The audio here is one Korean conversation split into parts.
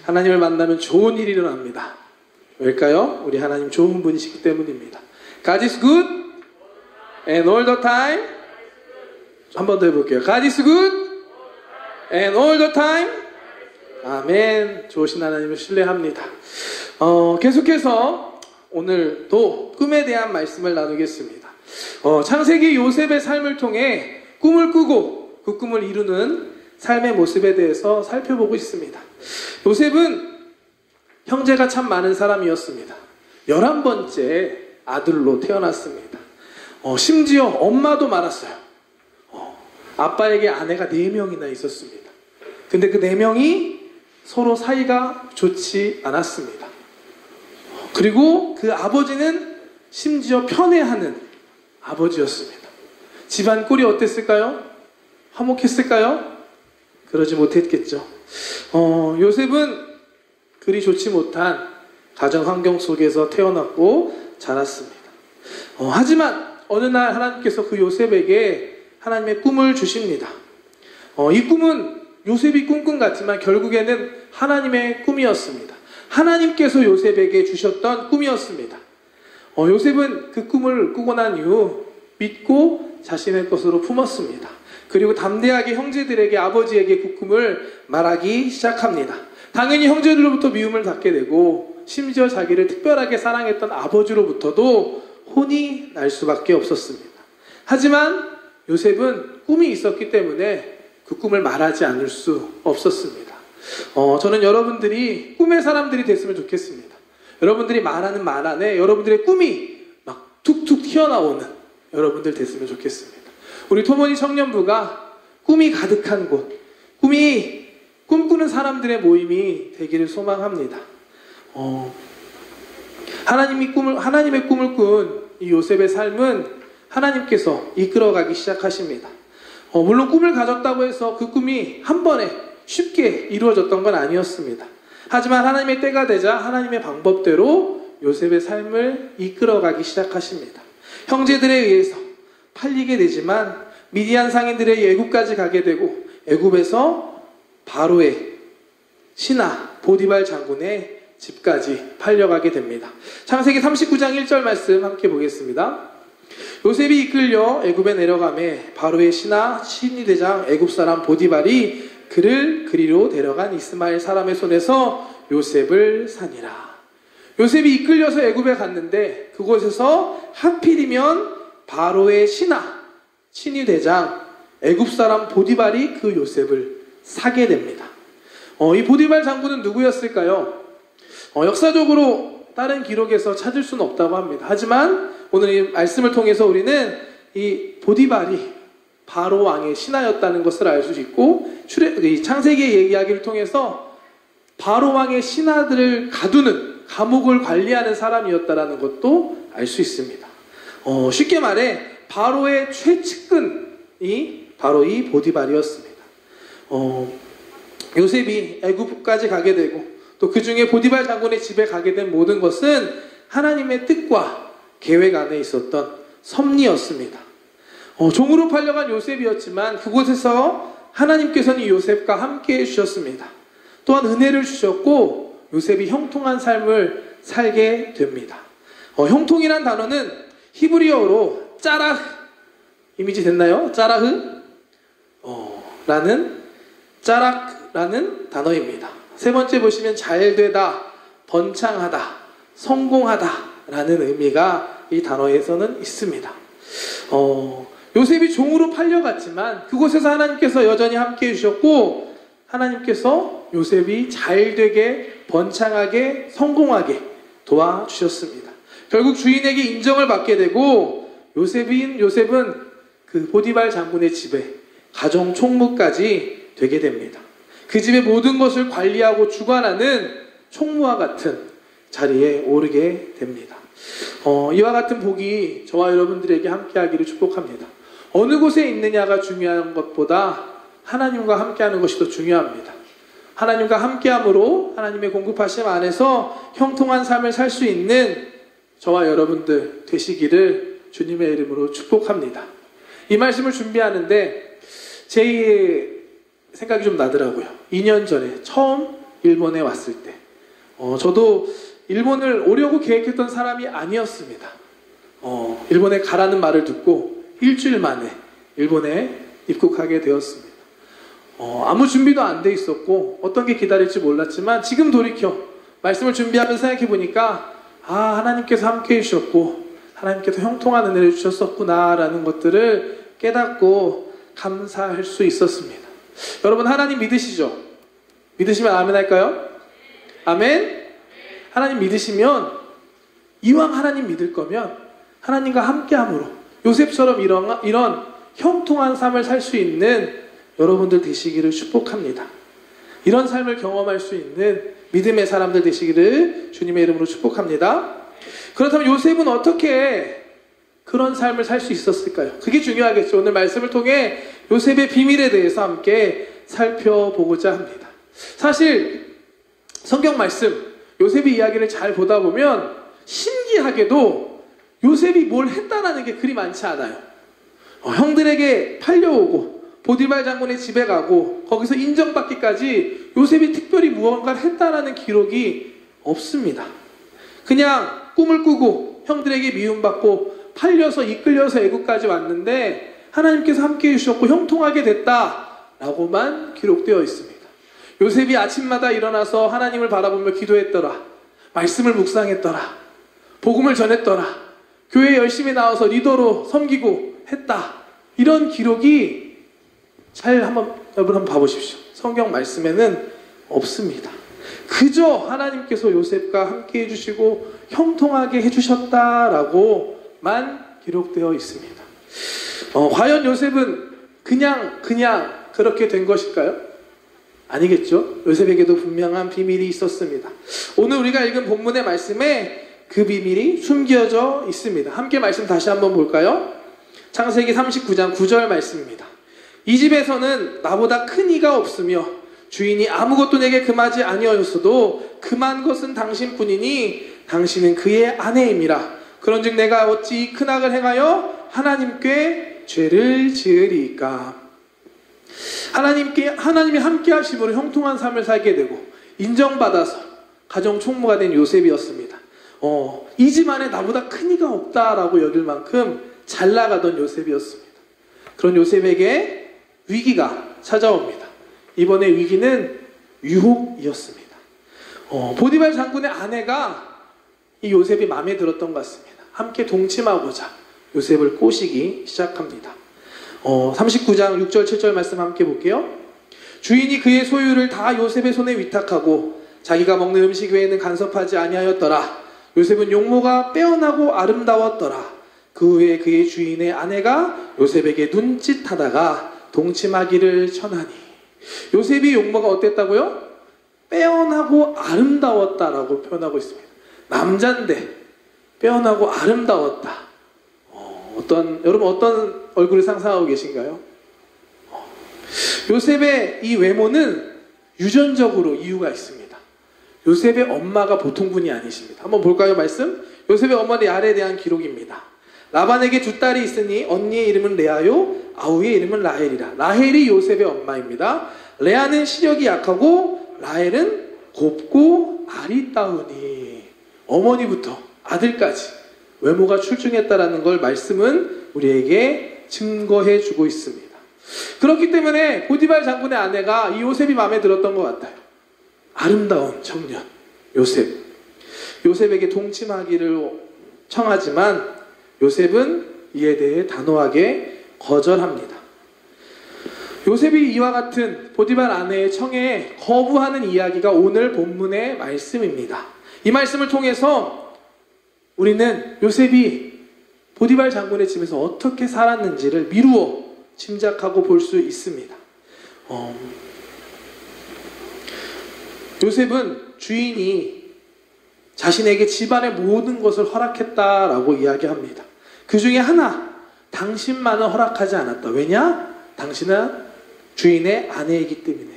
하나님을 만나면 좋은 일이 일어납니다. 왜일까요? 우리 하나님 좋은 분이시기 때문입니다. God is good and all the time. 한 번 더 해볼게요. God is good and all the time. 아멘. 좋으신 하나님을 신뢰합니다. 계속해서 오늘도 꿈에 대한 말씀을 나누겠습니다. 창세기 요셉의 삶을 통해 꿈을 꾸고 그 꿈을 이루는 삶의 모습에 대해서 살펴보고 있습니다. 요셉은 형제가 참 많은 사람이었습니다. 11번째 아들로 태어났습니다. 심지어 엄마도 많았어요. 아빠에게 아내가 4명이나 있었습니다. 근데 그 4명이 서로 사이가 좋지 않았습니다. 그리고 그 아버지는 심지어 편애하는 아버지였습니다. 집안 꼴이 어땠을까요? 화목했을까요? 그러지 못했겠죠. 요셉은 그리 좋지 못한 가정 환경 속에서 태어났고 자랐습니다. 하지만 어느 날 하나님께서 그 요셉에게 하나님의 꿈을 주십니다. 이 꿈은 요셉이 꿈꾼 같지만 결국에는 하나님의 꿈이었습니다. 하나님께서 요셉에게 주셨던 꿈이었습니다. 요셉은 그 꿈을 꾸고 난 이후 믿고 자신의 것으로 품었습니다. 그리고 담대하게 형제들에게 아버지에게 그 꿈을 말하기 시작합니다. 당연히 형제들로부터 미움을 받게 되고 심지어 자기를 특별하게 사랑했던 아버지로부터도 혼이 날 수밖에 없었습니다. 하지만 요셉은 꿈이 있었기 때문에 그 꿈을 말하지 않을 수 없었습니다. 저는 여러분들이 꿈의 사람들이 됐으면 좋겠습니다. 여러분들이 말하는 말 안에 여러분들의 꿈이 막 툭툭 튀어나오는 여러분들 됐으면 좋겠습니다. 우리 토모니 청년부가 꿈이 가득한 곳, 꿈꾸는 사람들의 모임이 되기를 소망합니다. 하나님의 꿈을 꾼 이 요셉의 삶은 하나님께서 이끌어가기 시작하십니다. 물론 꿈을 가졌다고 해서 그 꿈이 한 번에 쉽게 이루어졌던 건 아니었습니다. 하지만 하나님의 때가 되자 하나님의 방법대로 요셉의 삶을 이끌어가기 시작하십니다. 형제들에 의해서 팔리게 되지만 미디안 상인들의 애굽까지 가게 되고 애굽에서 바로의 신하 보디발 장군의 집까지 팔려가게 됩니다. 창세기 39장 1절 말씀 함께 보겠습니다. 요셉이 이끌려 애굽에 내려가매 바로의 신하 신위대장 애굽 사람 보디발이 그를 그리로 데려간 이스마엘 사람의 손에서 요셉을 사니라. 요셉이 이끌려서 애굽에 갔는데 그곳에서 하필이면 바로의 신하 신위대장 애굽 사람 보디발이 그 요셉을 사게 됩니다. 이 보디발 장군은 누구였을까요? 역사적으로 다른 기록에서 찾을 수는 없다고 합니다. 하지만 오늘 이 말씀을 통해서 우리는 이 보디발이 바로 왕의 신하였다는 것을 알 수 있고 이 창세기의 이야기를 통해서 바로 왕의 신하들을 가두는 감옥을 관리하는 사람이었다는 것도 알 수 있습니다. 쉽게 말해 바로의 최측근이 바로 이 보디발이었습니다. 요셉이 애굽까지 가게 되고 또 그 중에 보디발 장군의 집에 가게 된 모든 것은 하나님의 뜻과 계획 안에 있었던 섭리였습니다. 종으로 팔려간 요셉이었지만 그곳에서 하나님께서는 이 요셉과 함께 해주셨습니다. 또한 은혜를 주셨고 요셉이 형통한 삶을 살게 됩니다. 형통이란 단어는 히브리어로 짜라흐 이미지 됐나요? 짜라흐 짜락라는 단어입니다. 세 번째 보시면 잘되다, 번창하다, 성공하다 라는 의미가 이 단어에서는 있습니다. 요셉이 종으로 팔려갔지만 그곳에서 하나님께서 여전히 함께 해주셨고 하나님께서 요셉이 잘되게, 번창하게, 성공하게 도와주셨습니다. 결국 주인에게 인정을 받게 되고 요셉은 그 보디발 장군의 집에 가정 총무까지 되게 됩니다. 그 집의 모든 것을 관리하고 주관하는 총무와 같은 자리에 오르게 됩니다. 이와 같은 복이 저와 여러분들에게 함께하기를 축복합니다. 어느 곳에 있느냐가 중요한 것보다 하나님과 함께하는 것이 더 중요합니다. 하나님과 함께함으로 하나님의 공급하심 안에서 형통한 삶을 살 수 있는 저와 여러분들 되시기를 주님의 이름으로 축복합니다. 이 말씀을 준비하는데 제 생각이 좀 나더라고요. 2년 전에 처음 일본에 왔을 때. 저도 일본을 오려고 계획했던 사람이 아니었습니다. 일본에 가라는 말을 듣고 일주일 만에 일본에 입국하게 되었습니다. 아무 준비도 안 돼 있었고 어떤 게 기다릴지 몰랐지만 지금 돌이켜 말씀을 준비하면서 생각해 보니까 하나님께서 함께 해주셨고 하나님께서 형통한 은혜를 주셨었구나 라는 것들을 깨닫고 감사할 수 있었습니다. 여러분 하나님 믿으시죠? 믿으시면 아멘 할까요? 아멘? 하나님 믿으시면 이왕 하나님 믿을 거면 하나님과 함께함으로 요셉처럼 이런 형통한 삶을 살 수 있는 여러분들 되시기를 축복합니다. 이런 삶을 경험할 수 있는 믿음의 사람들 되시기를 주님의 이름으로 축복합니다. 그렇다면 요셉은 어떻게 그런 삶을 살 수 있었을까요? 그게 중요하겠죠. 오늘 말씀을 통해 요셉의 비밀에 대해서 함께 살펴보고자 합니다. 사실 성경 말씀 요셉의 이야기를 잘 보다 보면 신기하게도 요셉이 뭘 했다라는 게 그리 많지 않아요. 형들에게 팔려오고 보디발 장군의 집에 가고 거기서 인정받기까지 요셉이 특별히 무언가를 했다라는 기록이 없습니다. 그냥 꿈을 꾸고 형들에게 미움받고 팔려서 이끌려서 애국까지 왔는데 하나님께서 함께 해주셨고 형통하게 됐다라고만 기록되어 있습니다. 요셉이 아침마다 일어나서 하나님을 바라보며 기도했더라. 말씀을 묵상했더라. 복음을 전했더라. 교회에 열심히 나와서 리더로 섬기고 했다. 이런 기록이 여러분 한번 봐보십시오. 성경 말씀에는 없습니다. 그저 하나님께서 요셉과 함께 해주시고 형통하게 해주셨다라고만 기록되어 있습니다. 과연 요셉은 그냥 그렇게 된 것일까요? 아니겠죠. 요셉에게도 분명한 비밀이 있었습니다. 오늘 우리가 읽은 본문의 말씀에 그 비밀이 숨겨져 있습니다. 함께 말씀 다시 한번 볼까요? 창세기 39장 9절 말씀입니다. 이 집에서는 나보다 큰 이가 없으며 주인이 아무것도 내게 금하지 아니하였어도 금한 것은 당신뿐이니 당신은 그의 아내임이라. 그런즉 내가 어찌 이 큰 악을 행하여 하나님께 죄를 지으리이까. 하나님이 함께 하심으로 형통한 삶을 살게 되고 인정받아서 가정 총무가 된 요셉이었습니다. 이 집 안에 나보다 큰 이가 없다라고 여길 만큼 잘 나가던 요셉이었습니다. 그런 요셉에게 위기가 찾아옵니다. 이번에 위기는 유혹이었습니다. 보디발 장군의 아내가 이 요셉이 마음에 들었던 것 같습니다. 함께 동침하고자 요셉을 꼬시기 시작합니다. 39장 6절 7절 말씀 함께 볼게요. 주인이 그의 소유를 다 요셉의 손에 위탁하고 자기가 먹는 음식 외에는 간섭하지 아니하였더라. 요셉은 용모가 빼어나고 아름다웠더라. 그 후에 그의 주인의 아내가 요셉에게 눈짓하다가 동침하기를 천하니. 요셉이 용모가 어땠다고요? 빼어나고 아름다웠다라고 표현하고 있습니다. 남잔데 빼어나고 아름다웠다. 여러분 어떤 얼굴을 상상하고 계신가요? 요셉의 이 외모는 유전적으로 이유가 있습니다. 요셉의 엄마가 보통 분이 아니십니다. 한번 볼까요, 말씀? 요셉의 어머니 야레에 대한 기록입니다. 라반에게 두 딸이 있으니 언니의 이름은 레아요, 아우의 이름은 라헬이라. 라헬이 요셉의 엄마입니다. 레아는 시력이 약하고 라헬은 곱고 아리따우니. 어머니부터 아들까지 외모가 출중했다라는 걸 말씀은 우리에게 증거해 주고 있습니다. 그렇기 때문에 보디발 장군의 아내가 이 요셉이 마음에 들었던 것 같아요. 아름다운 청년 요셉. 요셉에게 동침하기를 청하지만 요셉은 이에 대해 단호하게 거절합니다. 요셉이 이와 같은 보디발 아내의 청에 거부하는 이야기가 오늘 본문의 말씀입니다. 이 말씀을 통해서 우리는 요셉이 보디발 장군의 집에서 어떻게 살았는지를 미루어 짐작하고 볼 수 있습니다. 요셉은 주인이 자신에게 집안의 모든 것을 허락했다라고 이야기합니다. 그 중에 하나, 당신만은 허락하지 않았다. 왜냐? 당신은 주인의 아내이기 때문에.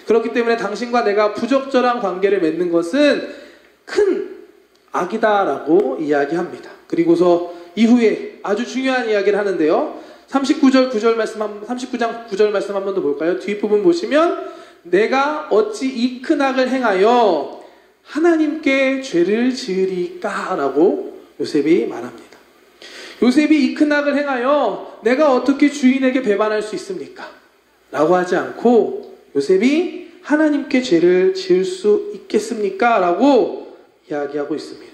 그렇기 때문에 당신과 내가 부적절한 관계를 맺는 것은 큰 악이다라고 이야기합니다. 그리고서 이후에 아주 중요한 이야기를 하는데요. 39장 9절 말씀 한 번 더 볼까요? 뒷부분 보시면 내가 어찌 이 큰 악을 행하여 하나님께 죄를 지으리까? 라고 요셉이 말합니다. 요셉이 이 큰 악을 행하여 내가 어떻게 주인에게 배반할 수 있습니까? 라고 하지 않고 요셉이 하나님께 죄를 지을 수 있겠습니까? 라고 이야기하고 있습니다.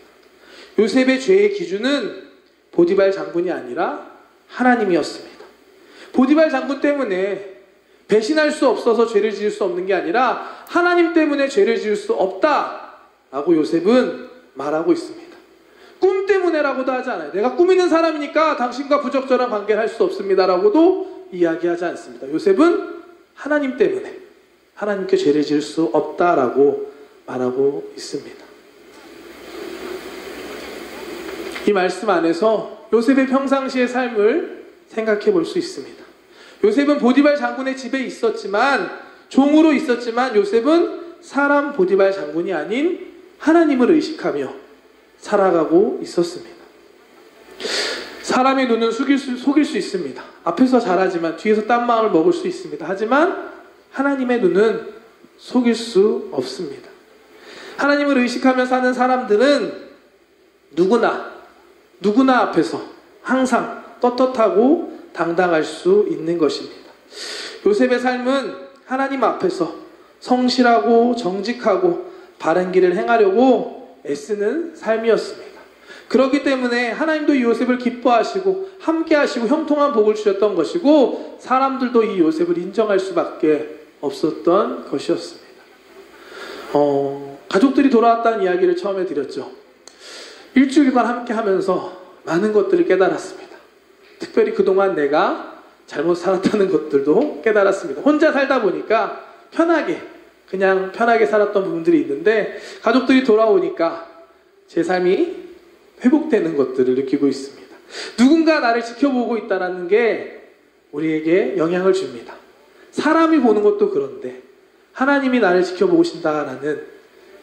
요셉의 죄의 기준은 보디발 장군이 아니라 하나님이었습니다. 보디발 장군 때문에 배신할 수 없어서 죄를 지을 수 없는 게 아니라 하나님 때문에 죄를 지을 수 없다라고 요셉은 말하고 있습니다. 꿈 때문에라고도 하지 않아요. 내가 꿈 있는 사람이니까 당신과 부적절한 관계를 할 수 없습니다라고도 이야기하지 않습니다. 요셉은 하나님 때문에 하나님께 죄를 지을 수 없다라고 말하고 있습니다. 이 말씀 안에서 요셉의 평상시의 삶을 생각해 볼 수 있습니다. 요셉은 보디발 장군의 집에 있었지만, 종으로 있었지만 요셉은 사람 보디발 장군이 아닌 하나님을 의식하며 살아가고 있었습니다. 사람의 눈은 속일 수 있습니다. 앞에서 잘하지만 뒤에서 딴 마음을 먹을 수 있습니다. 하지만 하나님의 눈은 속일 수 없습니다. 하나님을 의식하며 사는 사람들은 누구나 앞에서 항상 떳떳하고 당당할 수 있는 것입니다. 요셉의 삶은 하나님 앞에서 성실하고 정직하고 바른 길을 행하려고 애쓰는 삶이었습니다. 그렇기 때문에 하나님도 요셉을 기뻐하시고 함께하시고 형통한 복을 주셨던 것이고, 사람들도 이 요셉을 인정할 수밖에 없었던 것이었습니다. 가족들이 돌아왔다는 이야기를 처음에 드렸죠. 일주일간 함께 하면서 많은 것들을 깨달았습니다. 특별히 그동안 내가 잘못 살았다는 것들도 깨달았습니다. 혼자 살다 보니까 그냥 편하게 살았던 부분들이 있는데, 가족들이 돌아오니까 제 삶이 회복되는 것들을 느끼고 있습니다. 누군가 나를 지켜보고 있다는 게 우리에게 영향을 줍니다. 사람이 보는 것도 그런데 하나님이 나를 지켜보고 계신다라는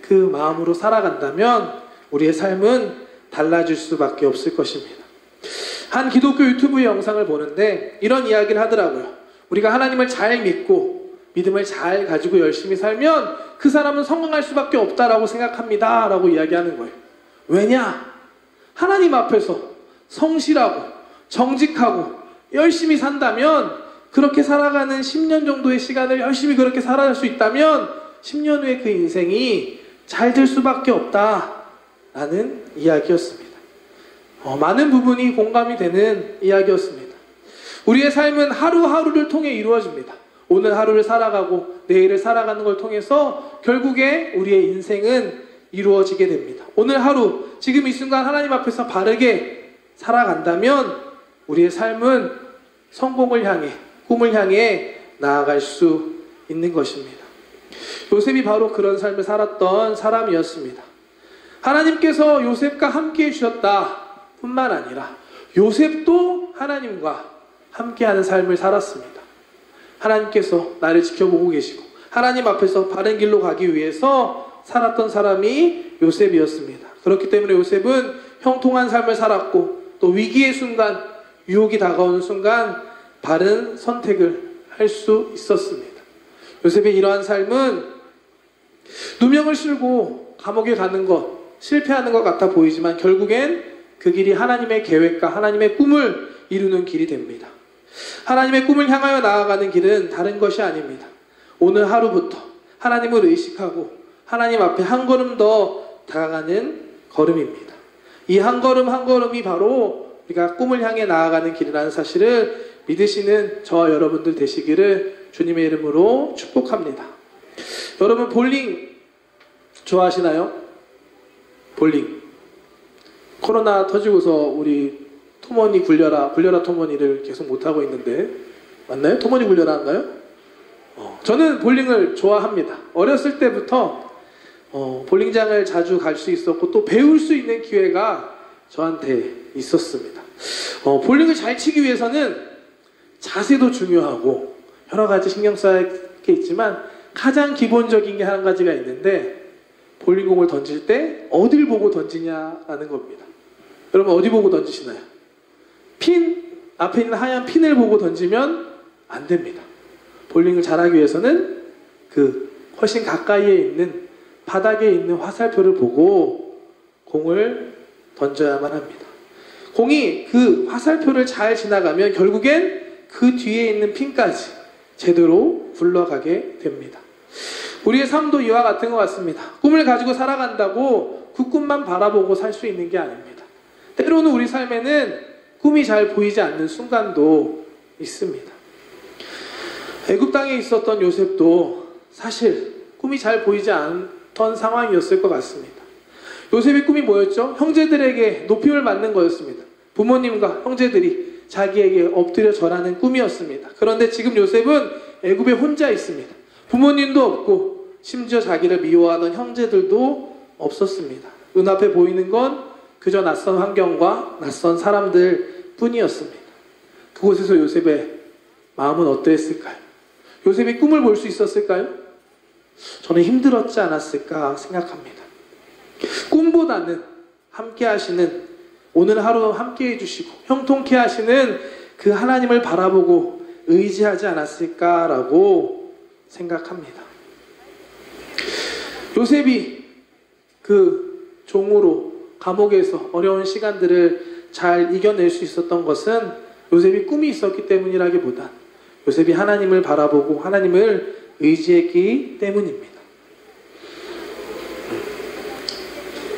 그 마음으로 살아간다면 우리의 삶은 달라질 수밖에 없을 것입니다. 한 기독교 유튜브 영상을 보는데 이런 이야기를 하더라고요. 우리가 하나님을 잘 믿고 믿음을 잘 가지고 열심히 살면 그 사람은 성공할 수밖에 없다라고 생각합니다 라고 이야기하는 거예요. 왜냐? 하나님 앞에서 성실하고 정직하고 열심히 산다면, 그렇게 살아가는 10년 정도의 시간을 열심히 그렇게 살아갈 수 있다면 10년 후에 그 인생이 잘 될 수밖에 없다라는 이야기였습니다. 많은 부분이 공감이 되는 이야기였습니다. 우리의 삶은 하루하루를 통해 이루어집니다. 오늘 하루를 살아가고 내일을 살아가는 걸 통해서 결국에 우리의 인생은 이루어지게 됩니다. 오늘 하루, 지금 이 순간 하나님 앞에서 바르게 살아간다면 우리의 삶은 성공을 향해, 꿈을 향해 나아갈 수 있는 것입니다. 요셉이 바로 그런 삶을 살았던 사람이었습니다. 하나님께서 요셉과 함께 해주셨다 뿐만 아니라 요셉도 하나님과 함께하는 삶을 살았습니다. 하나님께서 나를 지켜보고 계시고 하나님 앞에서 바른 길로 가기 위해서 살았던 사람이 요셉이었습니다. 그렇기 때문에 요셉은 형통한 삶을 살았고, 또 위기의 순간, 유혹이 다가오는 순간 바른 선택을 할 수 있었습니다. 요셉의 이러한 삶은 누명을 쓰고 감옥에 가는 것, 실패하는 것 같아 보이지만 결국엔 그 길이 하나님의 계획과 하나님의 꿈을 이루는 길이 됩니다. 하나님의 꿈을 향하여 나아가는 길은 다른 것이 아닙니다. 오늘 하루부터 하나님을 의식하고 하나님 앞에 한 걸음 더 다가가는 걸음입니다. 이 한 걸음 한 걸음이 바로 우리가 꿈을 향해 나아가는 길이라는 사실을 믿으시는 저와 여러분들 되시기를 주님의 이름으로 축복합니다. 여러분 볼링 좋아하시나요? 볼링. 코로나 터지고서 우리 토머니 굴려라 토머니를 계속 못하고 있는데 맞나요? 토머니 굴려라 한가요? 저는 볼링을 좋아합니다. 어렸을 때부터 볼링장을 자주 갈 수 있었고 또 배울 수 있는 기회가 저한테 있었습니다. 볼링을 잘 치기 위해서는 자세도 중요하고 여러 가지 신경 써야 게 있지만 가장 기본적인 게 한 가지가 있는데, 볼링공을 던질 때 어딜 보고 던지냐라는 겁니다. 여러분 어디 보고 던지시나요? 핀 앞에 있는 하얀 핀을 보고 던지면 안 됩니다. 볼링을 잘하기 위해서는 그 그 훨씬 가까이에 있는 바닥에 있는 화살표를 보고 공을 던져야만 합니다. 공이 그 화살표를 잘 지나가면 결국엔 그 뒤에 있는 핀까지 제대로 굴러가게 됩니다. 우리의 삶도 이와 같은 것 같습니다. 꿈을 가지고 살아간다고 그 꿈만 바라보고 살 수 있는 게 아닙니다. 때로는 우리 삶에는 꿈이 잘 보이지 않는 순간도 있습니다. 애굽 땅에 있었던 요셉도 사실 꿈이 잘 보이지 않던 상황이었을 것 같습니다. 요셉의 꿈이 뭐였죠? 형제들에게 높임을 받는 거였습니다. 부모님과 형제들이 자기에게 엎드려 절하는 꿈이었습니다. 그런데 지금 요셉은 애굽에 혼자 있습니다. 부모님도 없고 심지어 자기를 미워하던 형제들도 없었습니다. 눈앞에 보이는 건 그저 낯선 환경과 낯선 사람들 뿐이었습니다. 그곳에서 요셉의 마음은 어떠했을까요? 요셉이 꿈을 볼 수 있었을까요? 저는 힘들었지 않았을까 생각합니다. 꿈보다는 함께 하시는, 오늘 하루 함께 해주시고 형통케 하시는 그 하나님을 바라보고 의지하지 않았을까라고 생각합니다. 요셉이 그 종으로 감옥에서 어려운 시간들을 잘 이겨낼 수 있었던 것은 요셉이 꿈이 있었기 때문이라기보다 요셉이 하나님을 바라보고 하나님을 의지했기 때문입니다.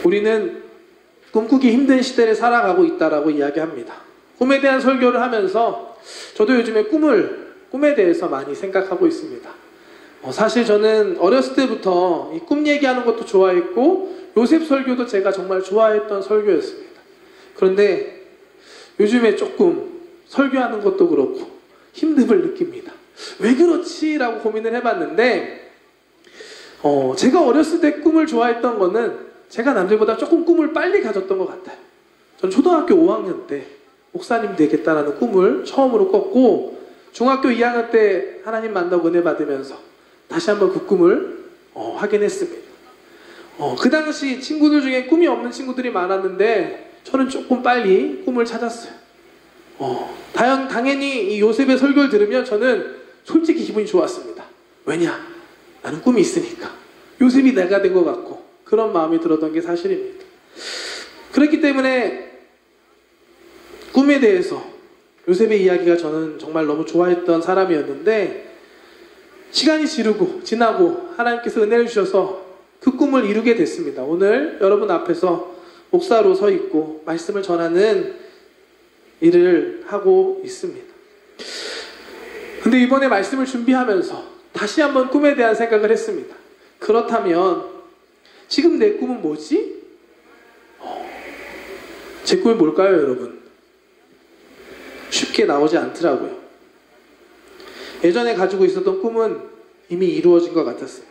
우리는 꿈꾸기 힘든 시대를 살아가고 있다라고 이야기합니다. 꿈에 대한 설교를 하면서 저도 요즘에 꿈에 대해서 많이 생각하고 있습니다. 사실 저는 어렸을 때부터 이 꿈 얘기하는 것도 좋아했고 요셉 설교도 제가 정말 좋아했던 설교였습니다. 그런데 요즘에 조금 설교하는 것도 그렇고 힘듦을 느낍니다. 왜 그렇지? 라고 고민을 해봤는데 제가 어렸을 때 꿈을 좋아했던 거는 제가 남들보다 조금 꿈을 빨리 가졌던 것 같아요. 전 초등학교 5학년 때 목사님 되겠다라는 꿈을 처음으로 꿨고 중학교 2학년 때 하나님 만나고 은혜 받으면서 다시 한번 그 꿈을 확인했습니다. 그 당시 친구들 중에 꿈이 없는 친구들이 많았는데 저는 조금 빨리 꿈을 찾았어요. 당연히 이 요셉의 설교를 들으면 저는 솔직히 기분이 좋았습니다. 왜냐? 나는 꿈이 있으니까. 요셉이 내가 된 것 같고 그런 마음이 들었던 게 사실입니다. 그렇기 때문에 꿈에 대해서 요셉의 이야기가 저는 정말 너무 좋아했던 사람이었는데 시간이 지나고 하나님께서 은혜를 주셔서 그 꿈을 이루게 됐습니다. 오늘 여러분 앞에서 목사로 서 있고 말씀을 전하는 일을 하고 있습니다. 근데 이번에 말씀을 준비하면서 다시 한번 꿈에 대한 생각을 했습니다. 그렇다면 지금 내 꿈은 뭐지? 제 꿈이 뭘까요, 여러분? 쉽게 나오지 않더라고요. 예전에 가지고 있었던 꿈은 이미 이루어진 것 같았어요.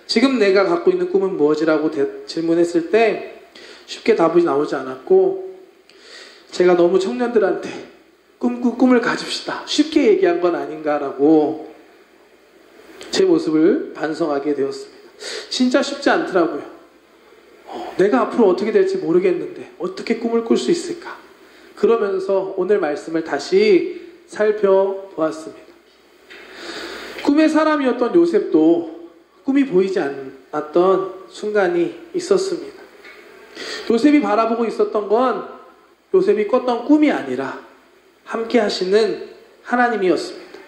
지금 내가 갖고 있는 꿈은 무엇이라고 질문했을 때 쉽게 답이 나오지 않았고 제가 너무 청년들한테 꿈을 가집시다 쉽게 얘기한 건 아닌가라고 제 모습을 반성하게 되었습니다. 진짜 쉽지 않더라고요. 내가 앞으로 어떻게 될지 모르겠는데 어떻게 꿈을 꿀 수 있을까? 그러면서 오늘 말씀을 다시 살펴보았습니다. 꿈의 사람이었던 요셉도 꿈이 보이지 않았던 순간이 있었습니다. 요셉이 바라보고 있었던 건 요셉이 꿨던 꿈이 아니라 함께 하시는 하나님이었습니다.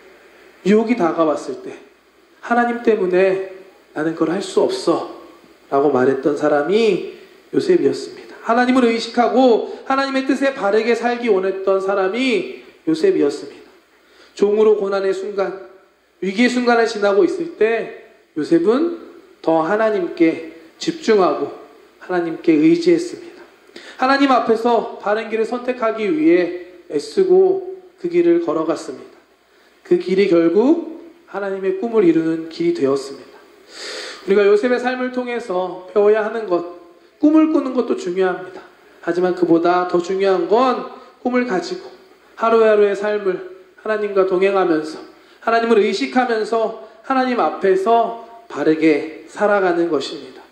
유혹이 다가왔을 때 하나님 때문에 나는 그걸 할 수 없어 라고 말했던 사람이 요셉이었습니다. 하나님을 의식하고 하나님의 뜻에 바르게 살기 원했던 사람이 요셉이었습니다. 종으로 고난의 순간, 위기의 순간을 지나고 있을 때 요셉은 더 하나님께 집중하고 하나님께 의지했습니다. 하나님 앞에서 바른 길을 선택하기 위해 애쓰고 그 길을 걸어갔습니다. 그 길이 결국 하나님의 꿈을 이루는 길이 되었습니다. 우리가 요셉의 삶을 통해서 배워야 하는 것, 꿈을 꾸는 것도 중요합니다. 하지만 그보다 더 중요한 건 꿈을 가지고 하루하루의 삶을 하나님과 동행하면서 하나님을 의식하면서 하나님 앞에서 바르게 살아가는 것입니다.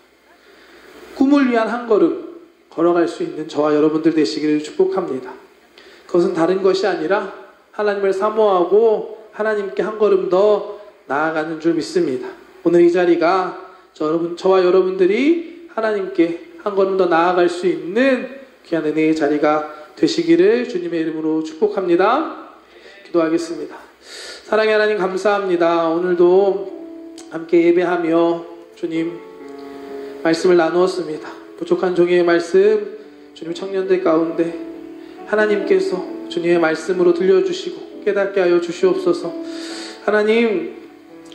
꿈을 위한 한 걸음 걸어갈 수 있는 저와 여러분들 되시기를 축복합니다. 그것은 다른 것이 아니라 하나님을 사모하고 하나님께 한 걸음 더 나아가는 줄 믿습니다. 오늘 이 자리가 저와 여러분들이 하나님께 한 걸음 더 나아갈 수 있는 귀한 은혜의 자리가 되시기를 주님의 이름으로 축복합니다. 기도하겠습니다. 사랑의 하나님 감사합니다. 오늘도 함께 예배하며 주님 말씀을 나누었습니다. 부족한 종의 말씀 주님 청년들 가운데 하나님께서 주님의 말씀으로 들려주시고 깨닫게 하여 주시옵소서. 하나님,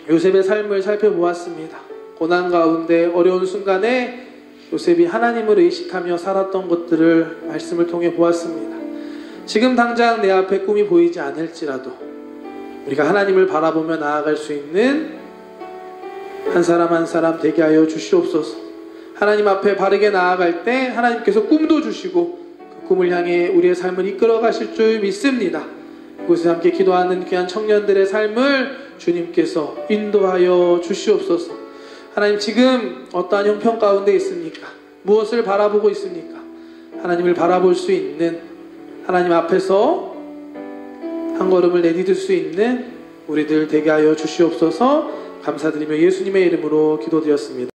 요셉의 삶을 살펴보았습니다. 고난 가운데 어려운 순간에 요셉이 하나님을 의식하며 살았던 것들을 말씀을 통해 보았습니다. 지금 당장 내 앞에 꿈이 보이지 않을지라도 우리가 하나님을 바라보며 나아갈 수 있는 한 사람 한 사람 되게 하여 주시옵소서. 하나님 앞에 바르게 나아갈 때 하나님께서 꿈도 주시고 그 꿈을 향해 우리의 삶을 이끌어 가실 줄 믿습니다. 이곳에 함께 기도하는 귀한 청년들의 삶을 주님께서 인도하여 주시옵소서. 하나님, 지금 어떠한 형편 가운데 있습니까? 무엇을 바라보고 있습니까? 하나님을 바라볼 수 있는, 하나님 앞에서 한 걸음을 내디딜 수 있는 우리들 되게 하여 주시옵소서. 감사드리며 예수님의 이름으로 기도드렸습니다.